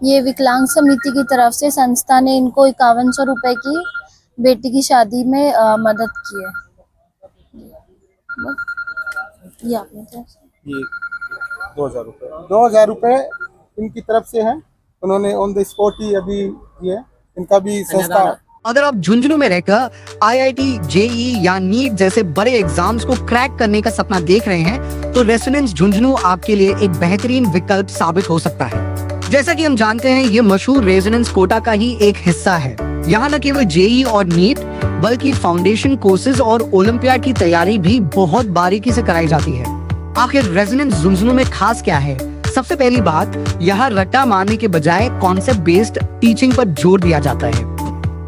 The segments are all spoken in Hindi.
ये विकलांग समिति की तरफ से संस्था ने इनको 5100 रुपए की बेटी की शादी में मदद की है। ये आपने ये 2000 रुपए इनकी तरफ से है। उन्होंने ऑन द स्पॉट ही अभी दिए। इनका भी संस्था। अगर आप झुंझुनू में रहकर आईआईटी, जेई या नीट जैसे बड़े एग्जाम्स को क्रैक करने का सपना देख रहे हैं तो रेसिडेंस झुंझुनू आपके लिए एक बेहतरीन विकल्प साबित हो सकता है। जैसा कि हम जानते हैं, ये मशहूर रेजिडेंस कोटा का ही एक हिस्सा है। यहाँ न केवल जेई और नीट बल्कि फाउंडेशन कोर्सेज और ओलंपियाड की तैयारी भी बहुत बारीकी से कराई जाती है। आखिर रेजिडेंस झुंझुनू में खास क्या है? सबसे पहली बात, यहाँ रट्टा मारने के बजाय कॉन्सेप्ट बेस्ड टीचिंग पर जोर दिया जाता है।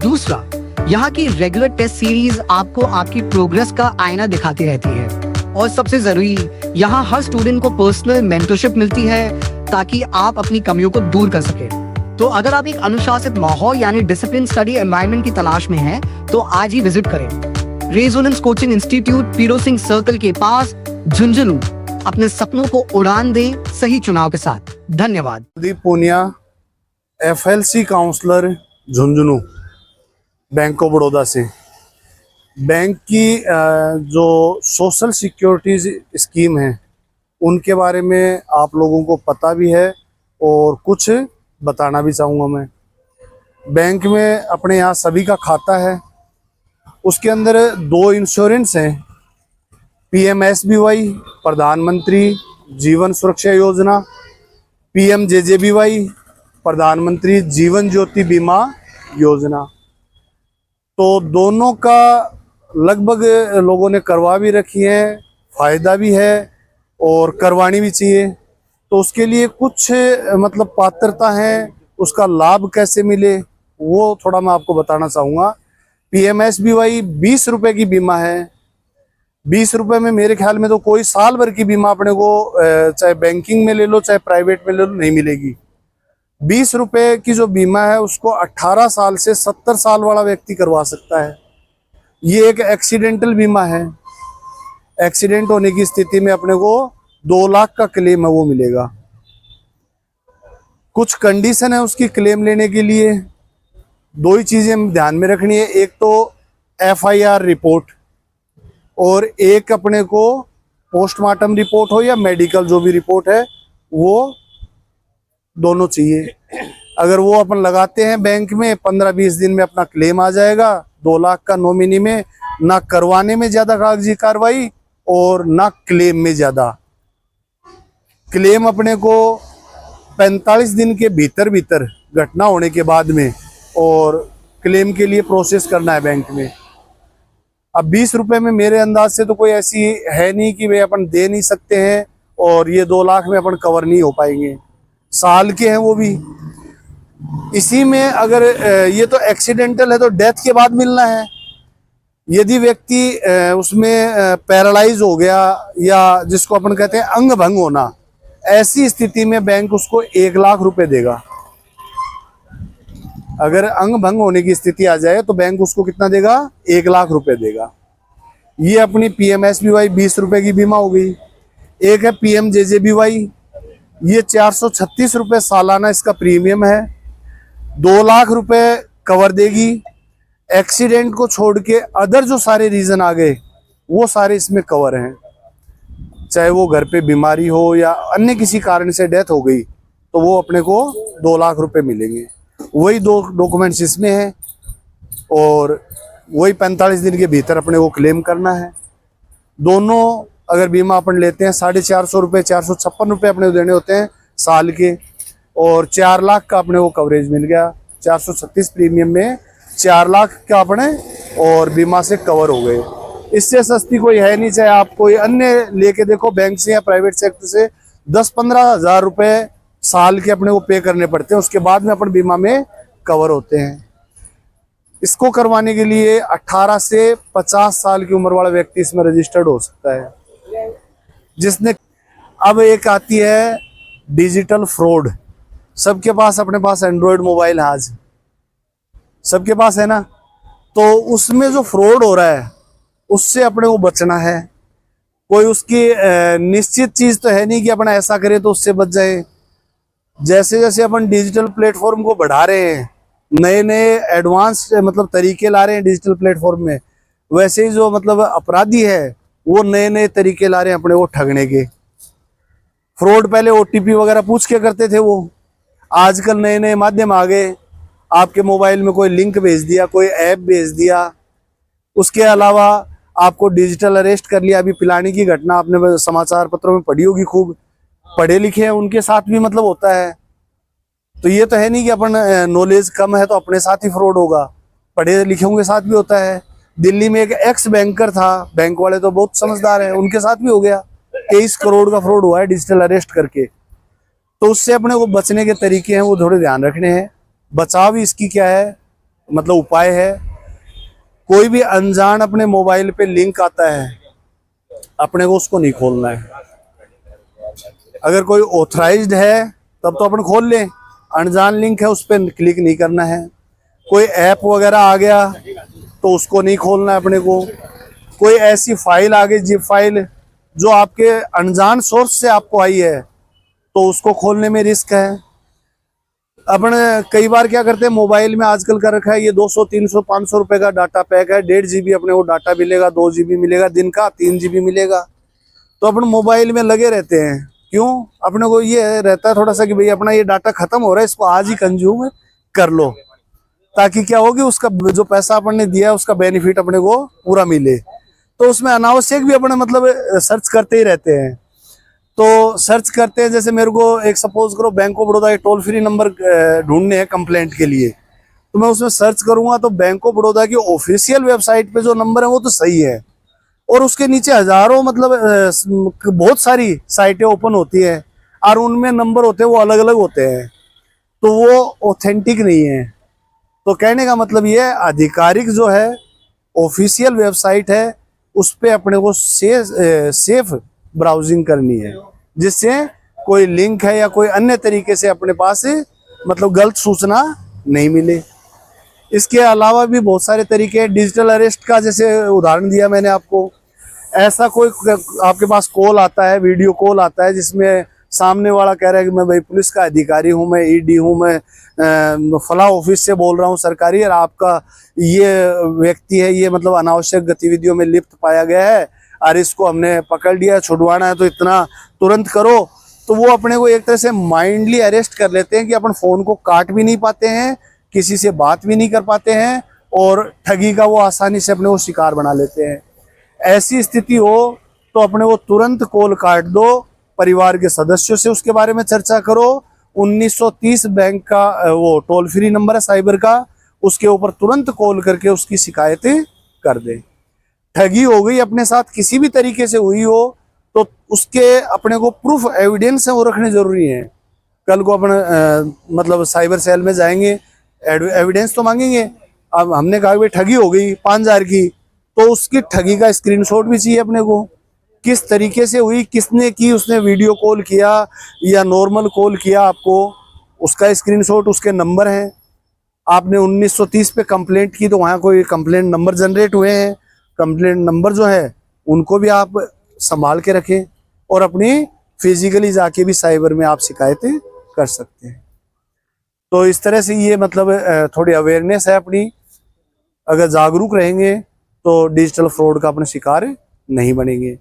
दूसरा, यहाँ की रेगुलर टेस्ट सीरीज आपको आपकी प्रोग्रेस का आईना दिखाती रहती है। और सबसे जरूरी, यहाँ हर स्टूडेंट को पर्सनल मेंटरशिप मिलती है ताकि आप अपनी कमियों को दूर कर सके। तो अगर आप एक अनुशासित माहौल यानी डिसिप्लिन स्टडी एनवायरनमेंट की तलाश में हैं, तो आज ही विजिट करें रेजोनेंस कोचिंग इंस्टीट्यूट, पीरो सिंह सर्कल के पास, झुंझुनू। अपने सपनों को उड़ान दें सही चुनाव के साथ। धन्यवाद। Deep Poonia, FLC counsellor, Jhunjhunu, bank of Baroda से। बैंक की जो सोशल सिक्योरिटीज स्कीम है उनके बारे में आप लोगों को पता भी है और कुछ बताना भी चाहूँगा मैं। बैंक में अपने यहाँ सभी का खाता है। उसके अंदर 2 इंश्योरेंस हैं, PMSBY प्रधानमंत्री जीवन सुरक्षा योजना, PMJJBY प्रधानमंत्री जीवन ज्योति बीमा योजना। तो दोनों का लगभग लोगों ने करवा भी रखी है, फायदा भी है और करवानी भी चाहिए। तो उसके लिए कुछ मतलब पात्रता है, उसका लाभ कैसे मिले वो थोड़ा मैं आपको बताना चाहूँगा। PMSBY 20 रुपए की बीमा है। 20 रुपए में मेरे ख्याल में तो कोई साल भर की बीमा अपने को चाहे बैंकिंग में ले लो चाहे प्राइवेट में ले लो नहीं मिलेगी। 20 रुपए की जो बीमा है उसको 18 साल से 70 साल वाला व्यक्ति करवा सकता है। ये एक एक्सीडेंटल बीमा है। एक्सीडेंट होने की स्थिति में अपने को 2 लाख का क्लेम है वो मिलेगा। कुछ कंडीशन है उसकी क्लेम लेने के लिए। 2 ही चीजें ध्यान में रखनी है, एक तो FIR रिपोर्ट और एक अपने को पोस्टमार्टम रिपोर्ट हो या मेडिकल जो भी रिपोर्ट है वो दोनों चाहिए। अगर वो अपन लगाते हैं बैंक में 15-20 दिन में अपना क्लेम आ जाएगा। 2 लाख का नॉमिनी में, ना करवाने में ज्यादा कागजी कार्रवाई और ना क्लेम में ज्यादा। क्लेम अपने को 45 दिन के भीतर भीतर घटना होने के बाद में और क्लेम के लिए प्रोसेस करना है बैंक में। अब 20 रुपए में मेरे अंदाज से तो कोई ऐसी है नहीं कि वे अपन दे नहीं सकते हैं और ये 2 लाख में अपन कवर नहीं हो पाएंगे। साल के हैं वो भी। इसी में अगर ये तो एक्सीडेंटल है तो डेथ के बाद मिलना है। यदि व्यक्ति उसमें पैरालाइज हो गया या जिसको अपन कहते हैं अंग भंग होना, ऐसी स्थिति में बैंक उसको 1 लाख रुपए देगा। अगर अंग भंग होने की स्थिति आ जाए तो बैंक उसको कितना देगा? 1 लाख रुपए देगा। ये अपनी PMSBY 20 रुपए की बीमा हो गई। एक है PMJJBY, ये 436 रुपए सालाना इसका प्रीमियम है। 2 लाख रुपए कवर देगी। एक्सीडेंट को छोड़ के अदर जो सारे रीजन आ गए वो सारे इसमें कवर हैं। चाहे वो घर पे बीमारी हो या अन्य किसी कारण से डेथ हो गई तो वो अपने को 2 लाख रुपए मिलेंगे। वही 2 डॉक्यूमेंट्स इसमें हैं और वही 45 दिन के भीतर अपने को क्लेम करना है। दोनों अगर बीमा अपन लेते हैं 450 रुपये, 456 रुपये अपने को देने होते हैं साल के, और 4 लाख का अपने को कवरेज मिल गया। 436 प्रीमियम में 4 लाख का अपने और बीमा से कवर हो गए। इससे सस्ती कोई है नहीं। चाहे आप कोई अन्य लेके देखो बैंक से या प्राइवेट सेक्टर से, 10-15 हज़ार रुपये साल के अपने को पे करने पड़ते हैं, उसके बाद में अपन बीमा में कवर होते हैं। इसको करवाने के लिए 18 से 50 साल की उम्र वाला व्यक्ति इसमें रजिस्टर्ड हो सकता है। जिसने अब एक आती है डिजिटल फ्रॉड। सबके पास अपने पास एंड्रॉयड मोबाइल है, आज सबके पास है ना। तो उसमें जो फ्रॉड हो रहा है उससे अपने को बचना है। कोई उसकी निश्चित चीज तो है नहीं कि अपना ऐसा करे तो उससे बच जाए। जैसे जैसे अपन डिजिटल प्लेटफॉर्म को बढ़ा रहे हैं, नए नए एडवांस मतलब तरीके ला रहे हैं डिजिटल प्लेटफॉर्म में, वैसे ही जो मतलब अपराधी है वो नए नए तरीके ला रहे हैं अपने को ठगने के। फ्रॉड पहले ओटीपी वगैरह पूछ के करते थे वो, आजकल नए नए माध्यम आ गए। आपके मोबाइल में कोई लिंक भेज दिया, कोई ऐप भेज दिया, उसके अलावा आपको डिजिटल अरेस्ट कर लिया। अभी पिलानी की घटना आपने समाचार पत्रों में पढ़ी होगी, खूब पढ़े लिखे हैं उनके साथ भी मतलब होता है। तो ये तो है नहीं कि अपन नॉलेज कम है तो अपने साथ ही फ्रॉड होगा, पढ़े लिखे के साथ भी होता है। दिल्ली में एक एक्स बैंकर था, बैंक वाले तो बहुत समझदार हैं, उनके साथ भी हो गया, 23 करोड़ का फ्रॉड हुआ है डिजिटल अरेस्ट करके। तो उससे अपने को बचने के तरीके हैं वो थोड़े ध्यान रखने हैं। बचाव इसकी क्या है मतलब उपाय है, कोई भी अनजान अपने मोबाइल पे लिंक आता है अपने को उसको नहीं खोलना है। अगर कोई ऑथराइज्ड है तब तो अपन खोल लें, अनजान लिंक है उस पर क्लिक नहीं करना है। कोई ऐप वगैरह आ गया तो उसको नहीं खोलना है अपने को। कोई ऐसी फाइल आ गई जिप फाइल जो आपके अनजान सोर्स से आपको आई है तो उसको खोलने में रिस्क है। अपन कई बार क्या करते हैं, मोबाइल में आजकल कर रखा है ये 200 300 500 रुपए का डाटा पैक है, 1.5 GB अपने को डाटा मिलेगा, 2 GB मिलेगा दिन का, 3 GB मिलेगा। तो अपन मोबाइल में लगे रहते हैं, क्यों? अपने को ये रहता है थोड़ा सा कि भाई अपना ये डाटा खत्म हो रहा है, इसको आज ही कंज्यूम कर लो, ताकि क्या होगी उसका जो पैसा अपन ने दिया है उसका बेनिफिट अपने को पूरा मिले। तो उसमें अनावश्यक भी अपने मतलब सर्च करते ही रहते हैं। तो सर्च करते हैं, जैसे मेरे को एक सपोज करो बैंक ऑफ बड़ौदा के टोल फ्री नंबर ढूंढने हैं कंप्लेंट के लिए, तो मैं उसमें सर्च करूंगा तो बैंक ऑफ बड़ौदा की ऑफिशियल वेबसाइट पे जो नंबर है वो तो सही है, और उसके नीचे हजारों मतलब बहुत सारी साइटें ओपन होती है और उनमें नंबर होते हैं वो अलग अलग होते हैं, तो वो ऑथेंटिक नहीं है। तो कहने का मतलब ये है, आधिकारिक जो है ऑफिशियल वेबसाइट है उस पे अपने को सेफ ब्राउजिंग करनी है, जिससे कोई लिंक है या कोई अन्य तरीके से अपने पास मतलब गलत सूचना नहीं मिले। इसके अलावा भी बहुत सारे तरीके हैं डिजिटल अरेस्ट का, जैसे उदाहरण दिया मैंने आपको। ऐसा कोई आपके पास कॉल आता है, वीडियो कॉल आता है जिसमें सामने वाला कह रहा है कि मैं भाई पुलिस का अधिकारी हूँ, मैं ईडी हूँ, मैं फला ऑफिस से बोल रहा हूँ सरकारी, और आपका ये व्यक्ति है ये मतलब अनावश्यक गतिविधियों में लिप्त पाया गया है और इसको हमने पकड़ लिया, छुड़वाना है तो इतना तुरंत करो। तो वो अपने को एक तरह से माइंडली अरेस्ट कर लेते हैं कि अपन फोन को काट भी नहीं पाते हैं, किसी से बात भी नहीं कर पाते हैं, और ठगी का वो आसानी से अपने को शिकार बना लेते हैं। ऐसी स्थिति हो तो अपने को तुरंत कॉल काट दो, परिवार के सदस्यों से उसके बारे में चर्चा करो। 1930 बैंक का वो टोल फ्री नंबर है साइबर का, उसके ऊपर तुरंत कॉल करके उसकी शिकायतें कर दें। ठगी हो गई अपने साथ किसी भी तरीके से हुई हो तो उसके अपने को प्रूफ एविडेंस है वो रखने जरूरी है। कल को अपन मतलब साइबर सेल में जाएंगे, एविडेंस तो मांगेंगे। अब हमने कहा भाई ठगी हो गई 5000 की, तो उसकी ठगी का स्क्रीनशॉट भी चाहिए अपने को, किस तरीके से हुई, किसने की, उसने वीडियो कॉल किया या नॉर्मल कॉल किया आपको, उसका स्क्रीनशॉट, उसके नंबर हैं। आपने 1930 पे कंप्लेंट की तो वहाँ कोई कंप्लेंट नंबर जनरेट हुए हैं, कंप्लेंट नंबर जो है उनको भी आप संभाल के रखें, और अपनी फिजिकली जाके भी साइबर में आप शिकायतें कर सकते हैं। तो इस तरह से ये मतलब थोड़ी अवेयरनेस है अपनी, अगर जागरूक रहेंगे तो डिजिटल फ्रॉड का अपने शिकार नहीं बनेंगे।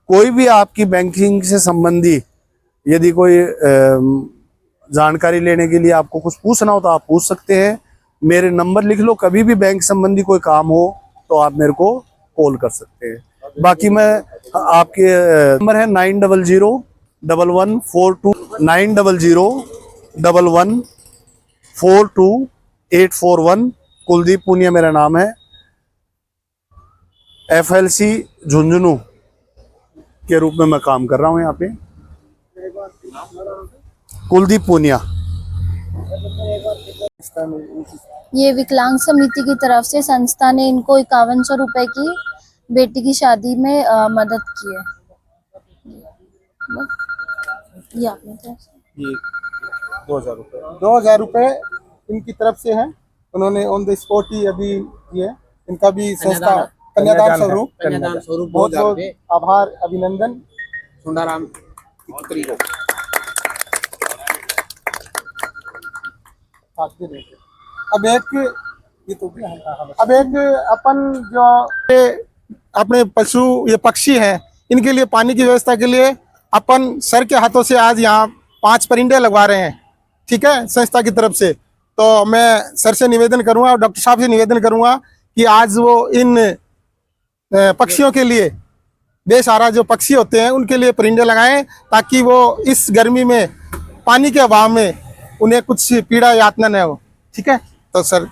कोई भी आपकी बैंकिंग से संबंधी यदि कोई जानकारी लेने के लिए आपको कुछ पूछना हो तो आप पूछ सकते हैं, मेरे नंबर लिख लो, कभी भी बैंक संबंधी कोई काम हो तो आप मेरे को कॉल कर सकते हैं। बाकी मैं आपके नंबर है 9001142 कुलदीप पुनिया मेरा नाम है। FLC झुंझुनू के रूप में मैं काम कर रहा हूँ यहाँ पे। कुलदीप पुनिया। ये विकलांग समिति की तरफ से संस्था ने इनको 5100 रुपए की बेटी की शादी में मदद की है। ये आपने तो ये 2000 रुपये इनकी तरफ से है, उन्होंने ऑन द स्पॉट ही अभी किए। इनका भी संस्था कन्यादान स्वरूप बहुत बहुत आभार, अभिनंदन। अब एक ये तो अब एक अपन जो ये अपने पशु ये पक्षी हैं इनके लिए पानी की व्यवस्था के लिए अपन सर के हाथों से आज यहाँ 5 परिंदे लगवा रहे हैं, ठीक है, संस्था की तरफ से। तो मैं सर से निवेदन करूंगा और डॉक्टर साहब से निवेदन करूंगा कि आज वो इन पक्षियों के लिए, बेसहारा जो पक्षी होते हैं उनके लिए परिंदे लगाएं, ताकि वो इस गर्मी में पानी के अभाव में उन्हें कुछ पीड़ा यातना न हो, ठीक है। तो सर